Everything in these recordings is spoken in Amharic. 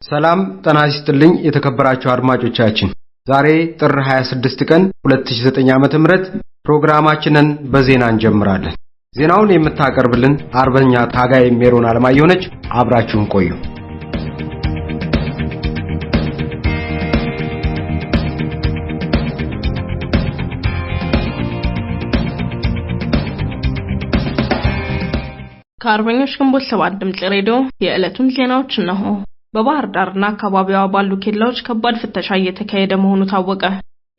ሰላም ጤና ይስጥልኝ የተከበራችሁ አድማጮቻችን ዛሬ ጥር 26 ቀን 2009 ዓ.ም ፕሮግራማችንን በዜና እንጀምራለን። ዜናውን የምታቀርብልን አርበኛ ታጋይ ሜሮን አለማየሁ ነች። አብራችሁን ቆዩ። ከአርበኞች ግንቦት 7 ድምጽ ሬዲዮ የዕለቱን ዜናዎች ነው። በባህር ዳርና አካባቢዋ ባሉ ኬላዎች ከባድ ፍተሻ እየተካሄደ መሆኑ ታወቀ።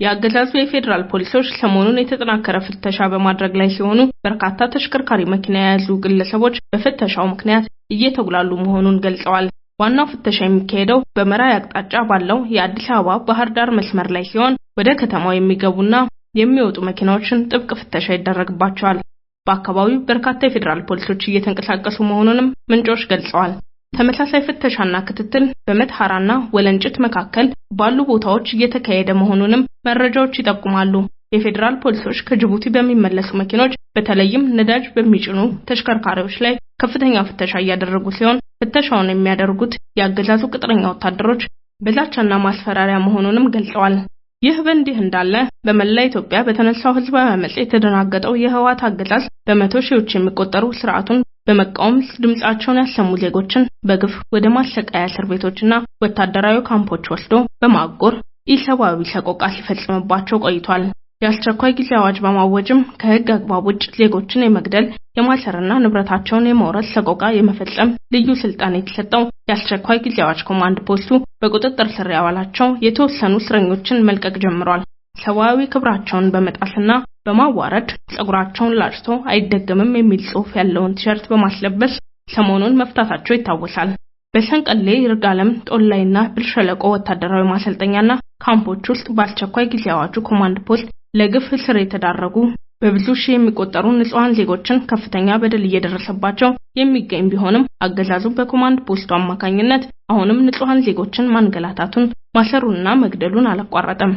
የአገዛዙ የፌደራል ፖሊሶች ሰሞኑን የተጠናከረ ፍተሻ በማድረግ ላይ ሲሆኑ በርካታ ተሽከርካሪ መኪና የያዙ ግለሰቦች በፍተሻው ምክንያት እየተጉላሉ መሆኑን ገልጸዋል። ዋናው ፍተሻ የሚካሄደው በመራይ አቅጣጫ ባለው የአዲስ አበባ ባህር ዳር መስመር ላይ ሲሆን ወደ ከተማው የሚገቡና የሚወጡ መኪናዎችን ጥብቅ ፍተሻ ይደረግባቸዋል። በአካባቢው በርካታ የፌደራል ፖሊሶች እየተንቀሳቀሱ መሆኑንም ምንጮች ገልጸዋል። ተመሳሳይ ፍተሻና ክትትል በመተሐራና ወለንጭት መካከል ባሉ ቦታዎች እየተካሄደ መሆኑንም መረጃዎች ይጠቁማሉ። የፌደራል ፖሊሶች ከጅቡቲ በሚመለሱ መኪኖች በተለይም ነዳጅ በሚጭኑ ተሽከርካሪዎች ላይ ከፍተኛ ፍተሻ እያደረጉ ሲሆን ፍተሻውን የሚያደርጉት የአገዛዙ ቅጥረኛ ወታደሮች በዛቻና ማስፈራሪያ መሆኑንም ገልጸዋል። ይህ በእንዲህ እንዳለ በመላ ኢትዮጵያ በተነሳው ህዝባዊ አመጽ የተደናገጠው የህወሓት አገዛዝ በመቶ ሺዎች የሚቆጠሩ ስርዓቱን በመቃወም ድምጻቸውን ያሰሙ ዜጎችን በግፍ ወደ ማሰቃያ እስር ቤቶችና ወታደራዊ ካምፖች ወስዶ በማጎር ኢሰብአዊ ሰቆቃ ሲፈጽምባቸው ቆይቷል። የአስቸኳይ ጊዜ አዋጅ በማወጅም ከህግ አግባብ ውጭ ዜጎችን የመግደል የማሰርና ንብረታቸውን የመውረስ ሰቆቃ የመፈጸም ልዩ ስልጣን የተሰጠው የአስቸኳይ ጊዜ አዋጅ ኮማንድ ፖስቱ በቁጥጥር ስር ያዋላቸው የተወሰኑ እስረኞችን መልቀቅ ጀምሯል። ሰብአዊ ክብራቸውን በመጣስና በማዋረድ ጸጉራቸውን ላጭቶ አይደገምም የሚል ጽሑፍ ያለውን ቲሸርት በማስለበስ ሰሞኑን መፍታታቸው ይታወሳል። በሰንቀሌ ይርጋለም ጦላይና ብልሸለቆ ወታደራዊ ማሰልጠኛና ካምፖች ውስጥ በአስቸኳይ ጊዜ አዋጁ ኮማንድ ፖስት ለግፍ እስር የተዳረጉ በብዙ ሺህ የሚቆጠሩ ንጹሃን ዜጎችን ከፍተኛ በደል እየደረሰባቸው የሚገኝ ቢሆንም አገዛዙ በኮማንድ ፖስቱ አማካኝነት አሁንም ንጹሃን ዜጎችን ማንገላታቱን ማሰሩንና መግደሉን አላቋረጠም።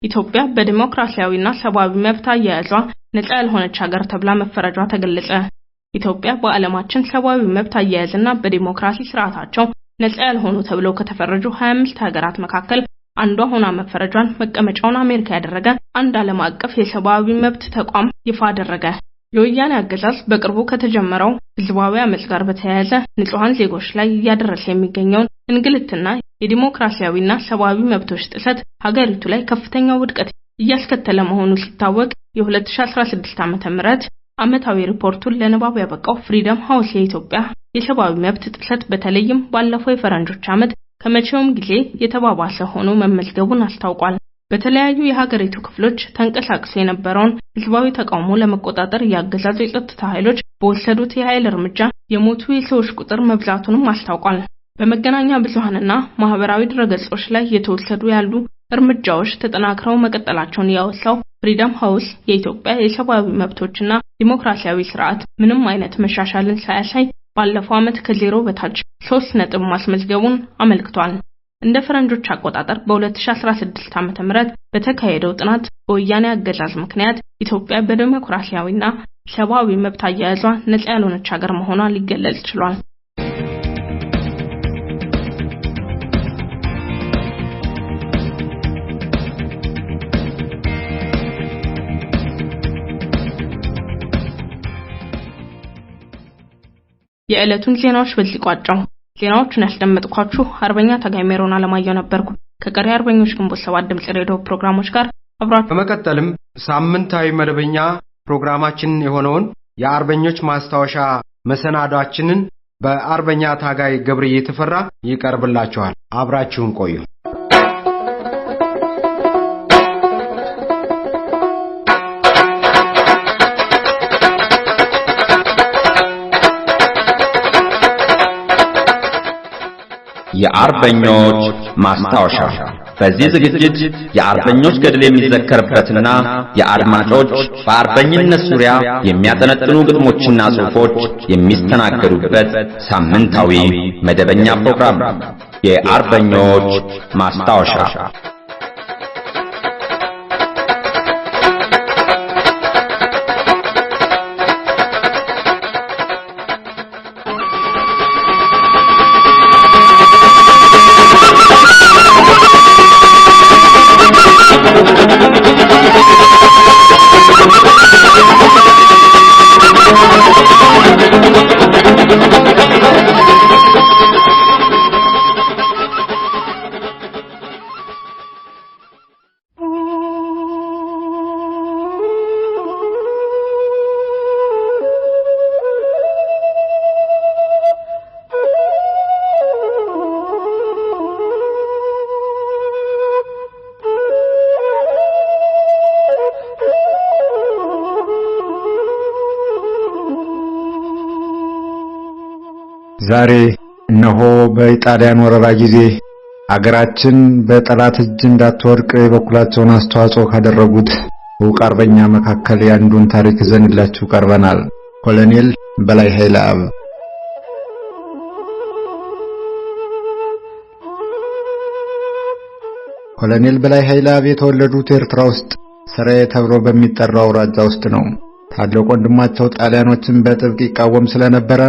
ኢትዮጵያ በዲሞክራሲያዊና ሰብአዊ መብት አያያዟ ነፃ ያልሆነች ሀገር ተብላ መፈረጇ ተገለጸ። ኢትዮጵያ በዓለማችን ሰብአዊ መብት አያያዝና በዲሞክራሲ ስርዓታቸው ነፃ ያልሆኑ ተብለው ከተፈረጁ 25 ሀገራት መካከል አንዷ ሆና መፈረጇን መቀመጫውን አሜሪካ ያደረገ አንድ ዓለም አቀፍ የሰብአዊ መብት ተቋም ይፋ አደረገ። የወያኔ አገዛዝ በቅርቡ ከተጀመረው ህዝባዊ አመጽ ጋር በተያያዘ ንጹሃን ዜጎች ላይ እያደረሰ የሚገኘውን እንግልትና የዲሞክራሲያዊና ሰብአዊ መብቶች ጥሰት ሀገሪቱ ላይ ከፍተኛ ውድቀት እያስከተለ መሆኑ ሲታወቅ የ2016 ዓ.ም ዓመታዊ ሪፖርቱን ለንባብ ያበቃው ፍሪደም ሃውስ የኢትዮጵያ የሰብአዊ መብት ጥሰት በተለይም ባለፈው የፈረንጆች ዓመት ከመቼውም ጊዜ የተባባሰ ሆኖ መመዝገቡን አስታውቋል። በተለያዩ የሀገሪቱ ክፍሎች ተንቀሳቅሶ የነበረውን ህዝባዊ ተቃውሞ ለመቆጣጠር ያገዛዙ የጸጥታ ኃይሎች በወሰዱት የኃይል እርምጃ የሞቱ የሰዎች ቁጥር መብዛቱንም አስታውቋል። በመገናኛ ብዙሃንና ማህበራዊ ድረገጾች ላይ የተወሰዱ ያሉ እርምጃዎች ተጠናክረው መቀጠላቸውን ያወሳው ፍሪደም ሃውስ የኢትዮጵያ የሰብአዊ መብቶችና ዲሞክራሲያዊ ስርዓት ምንም አይነት መሻሻልን ሳያሳይ ባለፈው ዓመት ከዜሮ በታች 3 ነጥብ ማስመዝገቡን አመልክቷል። እንደ ፈረንጆች አቆጣጠር በ2016 ዓ.ም በተካሄደው ጥናት በወያኔ አገዛዝ ምክንያት ኢትዮጵያ በዲሞክራሲያዊና ሰብአዊ መብት አያያዟ ነፃ ያልሆነች ሀገር መሆኗ ሊገለጽ ችሏል። የዕለቱን ዜናዎች በዚህ ቋጫው። ዜናዎቹን ያስደመጥኳችሁ አርበኛ ታጋይ ሜሮን አለማየሁ ነበርኩ። ከቀሪ አርበኞች ግንቦት 7 ድምጽ ሬዲዮ ፕሮግራሞች ጋር አብራችሁ በመቀጠልም ሳምንታዊ መደበኛ ፕሮግራማችን የሆነውን የአርበኞች ማስታወሻ መሰናዷችንን በአርበኛ ታጋይ ገብርዬ ተፈራ ይቀርብላችኋል። አብራችሁን ቆዩ። የአርበኞች ማስታወሻ በዚህ ዝግጅት የአርበኞች ገድል የሚዘከርበትና የአድማጮች በአርበኝነት ዙሪያ የሚያጠነጥኑ ግጥሞችና ጽሑፎች የሚስተናገዱበት ሳምንታዊ መደበኛ ፕሮግራም የአርበኞች ማስታወሻ ዛሬ እነሆ በኢጣሊያን ወረራ ጊዜ አገራችን በጠላት እጅ እንዳትወድቅ የበኩላቸውን አስተዋጽኦ ካደረጉት ዕውቅ አርበኛ መካከል ያንዱን ታሪክ ይዘንላችሁ ቀርበናል። ኮሎኔል በላይ ኃይለአብ። ኮሎኔል በላይ ኃይለአብ የተወለዱት ኤርትራ ውስጥ ሰራዬ ተብሎ በሚጠራው አውራጃ ውስጥ ነው። ታላቅ ወንድማቸው ጣሊያኖችን በጥብቅ ይቃወም ስለነበረ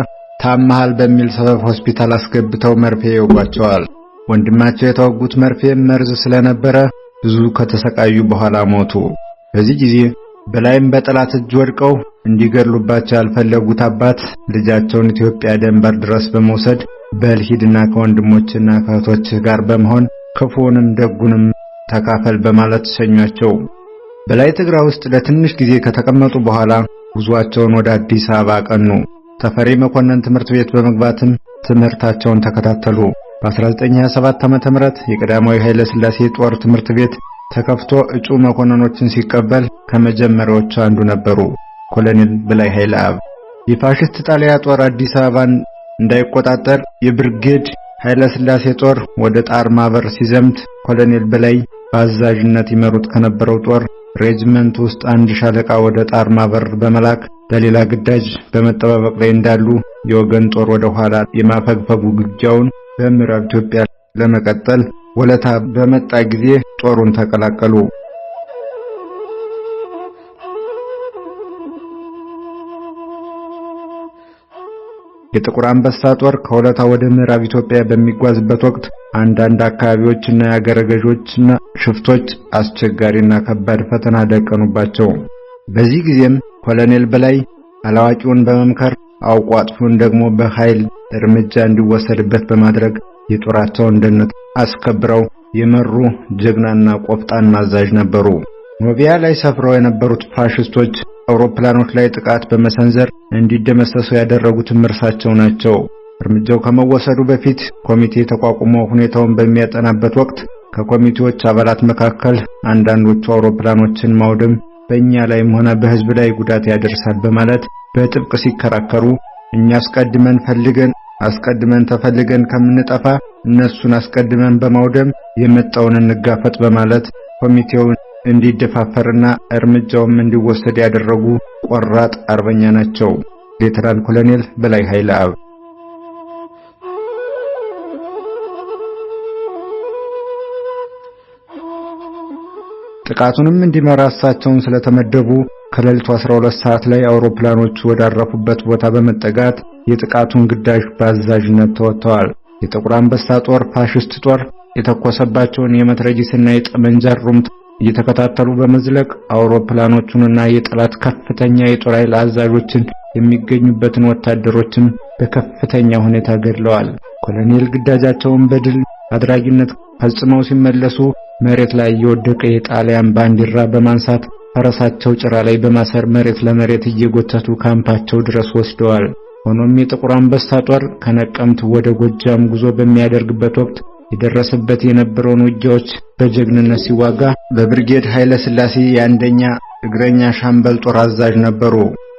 ታመሃል በሚል ሰበብ ሆስፒታል አስገብተው መርፌ ይወጓቸዋል። ወንድማቸው የተወጉት መርፌ መርዝ ስለነበረ ብዙ ከተሰቃዩ በኋላ ሞቱ። በዚህ ጊዜ በላይም በጠላት እጅ ወድቀው እንዲገድሉባቸው ያልፈለጉት አባት ልጃቸውን ኢትዮጵያ ድንበር ድረስ በመውሰድ በልሂድና ከወንድሞችና ከእህቶችህ ጋር በመሆን ክፉንም ደጉንም ተካፈል በማለት ሸኟቸው። በላይ ትግራይ ውስጥ ለትንሽ ጊዜ ከተቀመጡ በኋላ ጉዟቸውን ወደ አዲስ አበባ አቀኑ። ተፈሪ መኮንን ትምህርት ቤት በመግባትም ትምህርታቸውን ተከታተሉ። በ1927 ዓመተ ምህረት የቀዳማዊ ኃይለ ሥላሴ ጦር ትምህርት ቤት ተከፍቶ እጩ መኮንኖችን ሲቀበል ከመጀመሪያዎቹ አንዱ ነበሩ ኮሎኔል በላይ ኃይለአብ። የፋሽስት ጣሊያ ጦር አዲስ አበባን እንዳይቆጣጠር የብርጌድ ኃይለ ሥላሴ ጦር ወደ ጣር ማበር ሲዘምት ኮሎኔል በላይ በአዛዥነት ይመሩት ከነበረው ጦር ሬጅመንት ውስጥ አንድ ሻለቃ ወደ ጣር ማበር በመላክ በሌላ ግዳጅ በመጠባበቅ ላይ እንዳሉ የወገን ጦር ወደ ኋላ የማፈግፈጉ ግጃውን በምዕራብ ኢትዮጵያ ለመቀጠል ወለታ በመጣ ጊዜ ጦሩን ተቀላቀሉ። የጥቁር አንበሳ ጦር ከወለታ ወደ ምዕራብ ኢትዮጵያ በሚጓዝበት ወቅት አንዳንድ አካባቢዎችና የአገረ ገዦችና ሽፍቶች አስቸጋሪና ከባድ ፈተና ደቀኑባቸው። በዚህ ጊዜም ኮሎኔል በላይ አላዋቂውን በመምከር አውቆ አጥፊውን ደግሞ በኃይል እርምጃ እንዲወሰድበት በማድረግ የጦራቸውን ደህንነት አስከብረው የመሩ ጀግናና ቆፍጣና አዛዥ ነበሩ። ኖቪያ ላይ ሰፍረው የነበሩት ፋሽስቶች አውሮፕላኖች ላይ ጥቃት በመሰንዘር እንዲደመሰሱ ያደረጉትም እርሳቸው ናቸው። እርምጃው ከመወሰዱ በፊት ኮሚቴ ተቋቁሞ ሁኔታውን በሚያጠናበት ወቅት ከኮሚቴዎች አባላት መካከል አንዳንዶቹ አውሮፕላኖችን ማውደም በእኛ ላይም ሆነ በሕዝብ ላይ ጉዳት ያደርሳል በማለት በጥብቅ ሲከራከሩ እኛ አስቀድመን ተፈልገን ከምንጠፋ እነሱን አስቀድመን በማውደም የመጣውን እንጋፈጥ በማለት ኮሚቴው እንዲደፋፈርና እርምጃውም እንዲወሰድ ያደረጉ ቆራጥ አርበኛ ናቸው ሌተናል ኮሎኔል በላይ ኃይለአብ። ጥቃቱንም እንዲመራ እሳቸውን ስለተመደቡ ከሌሊቱ 12 ሰዓት ላይ አውሮፕላኖቹ ወዳረፉበት ቦታ በመጠጋት የጥቃቱን ግዳጅ በአዛዥነት ተወጥተዋል። የጥቁር አንበሳ ጦር ፋሽስት ጦር የተኮሰባቸውን የመትረጊስና የጠመንጃ ሩምታ እየተከታተሉ በመዝለቅ አውሮፕላኖቹንና የጠላት ከፍተኛ የጦር ኃይል አዛዦችን የሚገኙበትን ወታደሮችን በከፍተኛ ሁኔታ ገድለዋል። ኮሎኔል ግዳጃቸውን በድል አድራጊነት ፈጽመው ሲመለሱ መሬት ላይ የወደቀ የጣሊያን ባንዲራ በማንሳት ፈረሳቸው ጭራ ላይ በማሰር መሬት ለመሬት እየጎተቱ ካምፓቸው ድረስ ወስደዋል። ሆኖም የጥቁር አንበሳ ጦር ከነቀምት ወደ ጎጃም ጉዞ በሚያደርግበት ወቅት የደረሰበት የነበረውን ውጊያዎች በጀግንነት ሲዋጋ በብርጌድ ኃይለ ሥላሴ የአንደኛ እግረኛ ሻምበል ጦር አዛዥ ነበሩ።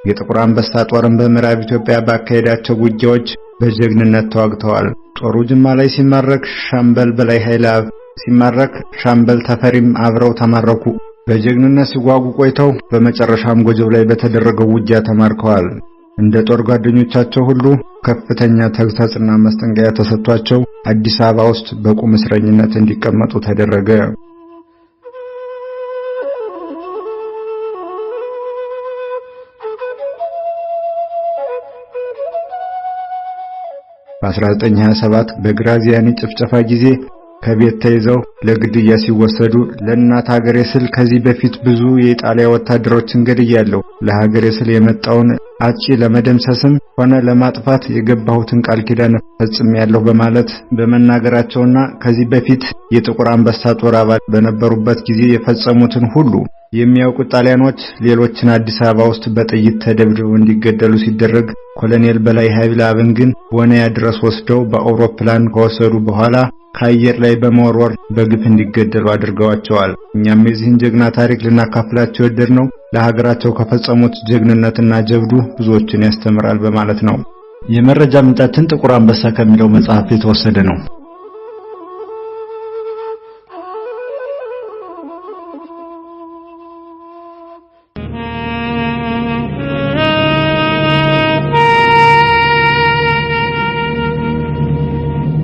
የጥቁር አንበሳ ጦርን በምዕራብ ኢትዮጵያ ባካሄዳቸው ውጊያዎች በጀግንነት ተዋግተዋል። ጦሩ ጅማ ላይ ሲማረክ ሻምበል በላይ ኃይለአብ ሲማረክ ሻምበል ተፈሪም አብረው ተማረኩ። በጀግንነት ሲዋጉ ቆይተው በመጨረሻም ጎጀብ ላይ በተደረገው ውጊያ ተማርከዋል። እንደ ጦር ጓደኞቻቸው ሁሉ ከፍተኛ ተግሳጽና ማስጠንቀቂያ ተሰጥቷቸው አዲስ አበባ ውስጥ በቁም እስረኝነት እንዲቀመጡ ተደረገ። በ1927 በግራዚያኒ ጭፍጨፋ ጊዜ ከቤት ተይዘው ለግድያ ሲወሰዱ ለእናት ሀገሬ ስል ከዚህ በፊት ብዙ የኢጣሊያ ወታደሮችን ገድያለሁ፣ ለሀገሬ ስል የመጣውን አጪ ለመደምሰስም ሆነ ለማጥፋት የገባሁትን ቃል ኪዳን ፈጽሜያለሁ በማለት በመናገራቸውና ከዚህ በፊት የጥቁር አንበሳ ጦር አባል በነበሩበት ጊዜ የፈጸሙትን ሁሉ የሚያውቁት ጣሊያኖች ሌሎችን አዲስ አበባ ውስጥ በጥይት ተደብድበው እንዲገደሉ ሲደረግ ኮሎኔል በላይ ኃይለአብን ግን ወነያ ድረስ ወስደው በአውሮፕላን ከወሰዱ በኋላ ከአየር ላይ በመወርወር በግፍ እንዲገደሉ አድርገዋቸዋል። እኛም የዚህን ጀግና ታሪክ ልናካፍላቸው የወደድነው ለሀገራቸው ከፈጸሙት ጀግንነትና ጀብዱ ብዙዎችን ያስተምራል በማለት ነው። የመረጃ ምንጫችን ጥቁር አንበሳ ከሚለው መጽሐፍ የተወሰደ ነው።